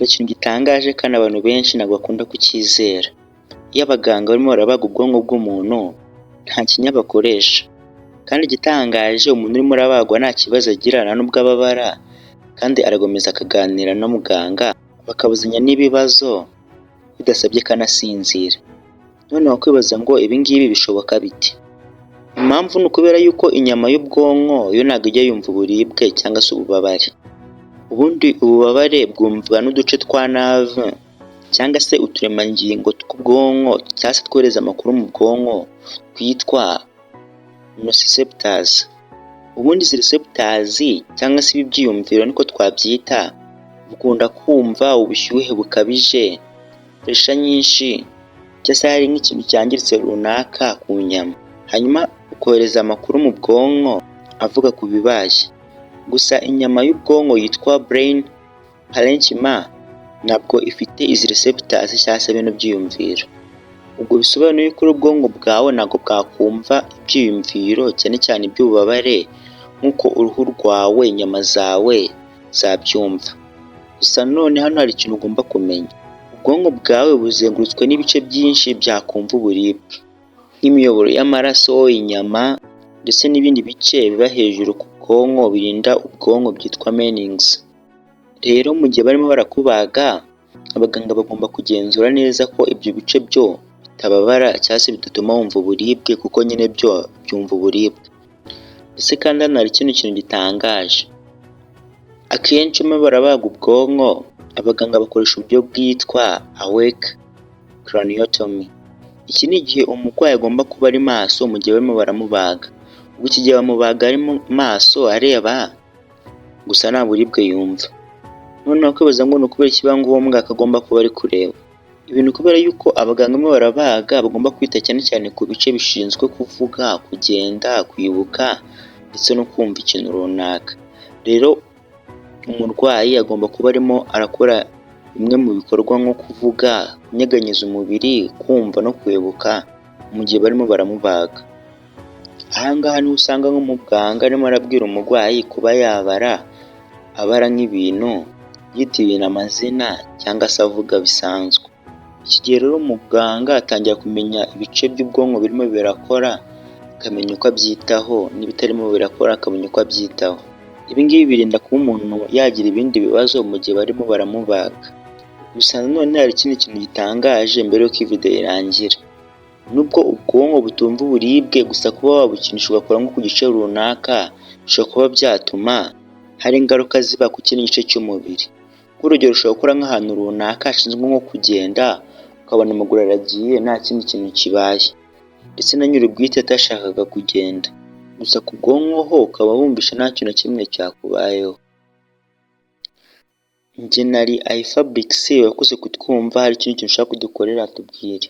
Hari ikintu gitangaje kandi abantu benshi ntabwo bakunda kucyizera. Iyo abaganga barimo barabaga ubwonko bw'umuntu nta kinya bakoresha, kandi igitangaje umuntu urimo urabagwa nta kibazo agira, nta nubwo ababara, kandi arakomeza akaganira na muganga bakabuzanya n'ibibazo bidasabye ko anasinzira. None wakwibaza ngo ibi ngibi bishoboka bite? Impamvu ni ukubera yuko inyama y'ubwonko yo ntabwo ijya yumva uburibwe cyangwa se ububabare. Ubundi ububabare bwumvwa n'uduce twa nerve cyangwa se uturemangingo tw'ubwonko cyangwa se twohereza amakuru mu bwonko twitwa nociceptors. Ubundi izi receptors cyangwa se ibi byiyumviro niko twabyita, bukunda kumva ubushyuhe bukabije, pressure nyinshi, cyangwa se hari nk'ikintu cyangiritse runaka ku nyama, hanyuma ukohereza amakuru mu bwonko avuga ku bibaye. Gusa inyama y'ubwonko yitwa brain parenchyma ntabwo ifite izi receptors cyangwa se bino byiyumviro. Ubwo bisobanuye ko ubwonko bwawe ntabwo bwakumva ibyiyumviro cyane cyane iby'ububabare nk'uko uruhu rwawe, inyama zawe zabyumva. Gusa none hano hari ikintu ugomba kumenya. Ubwonko bwawe buzengurutswe n'ibice byinshi byakumva uburibwe, nk'imiyoboro y'amaraso, inyama ndetse n'ibindi bice biba hejuru ku bwonko birinda ubwonko byitwa meninges. Rero mu gihe barimo barakubaga, abaganga bagomba kugenzura neza ko ibyo bice byo bitababara cyangwa se bidatuma wumva uburibwe, kuko nyine byo byumva uburibwe. Ndetse kandi hano hari ikindi kintu gitangaje. Akenshi iyo barabaga ubwonko, abaganga bakoresha uburyo bwitwa awake craniotomy. Iki ni igihe umurwayi agomba kuba ari maso mu gihe barimo baramubaga. Ubwo iki gihe bamubaga ari maso areba, gusa nta buribwe yumva. None wakwibaza ngo ni ukubera ikiba ngombwa akagomba kuba ari kureba. Ibintu kubera yuko abaganga barimo barabaga bagomba kwita cyane cyane ku bice bishinzwe kuvuga, kugenda, kwibuka ndetse no kumva ikintu runaka. Rero umurwayi agomba kuba arimo arakora bimwe mu bikorwa nko kuvuga, kunyeganyeza umubiri, kumva no kwibuka mu gihe barimo baramubaga. Aha ngaha niho usanga nk'umuganga arimo arabwira umurwayi kuba abara nk'ibintu, yita ibintu amazina cyangwa se avuga bisanzwe. Iki gihe rero umuganga atangira kumenya ibice by'ubwonko birimo birakora, akamenya uko abyitaho, n'ibitarimo birakora akamenya uko abyitaho. Ibi ngibi birinda kuba umuntu yagira ibindi bibazo mu gihe barimo baramubaga. Gusa nanone hari ikindi kintu gitangaje mbere y'uko iyi video irangira. Nubwo ubwonko butumva uburibwe, gusa kuba wabukinisha ugakora nko ku gice runaka bishobora kuba byatuma hari ingaruka ziba ku kindi gice cy'umubiri. Nk'urugero, ushobora gukora nk'ahantu runaka hashinzwe nko kugenda, ukabona amaguru aragiye nta kindi kintu kibaye, ndetse na nyir'ubwite atashakaga kugenda, gusa ku bwonko ho ukaba wumvisha nta kintu na kimwe cyakubayeho. Njye nari iFabrics, wakoze kutwumva. Hari ikindi kintu ushaka kudukorera tubwire.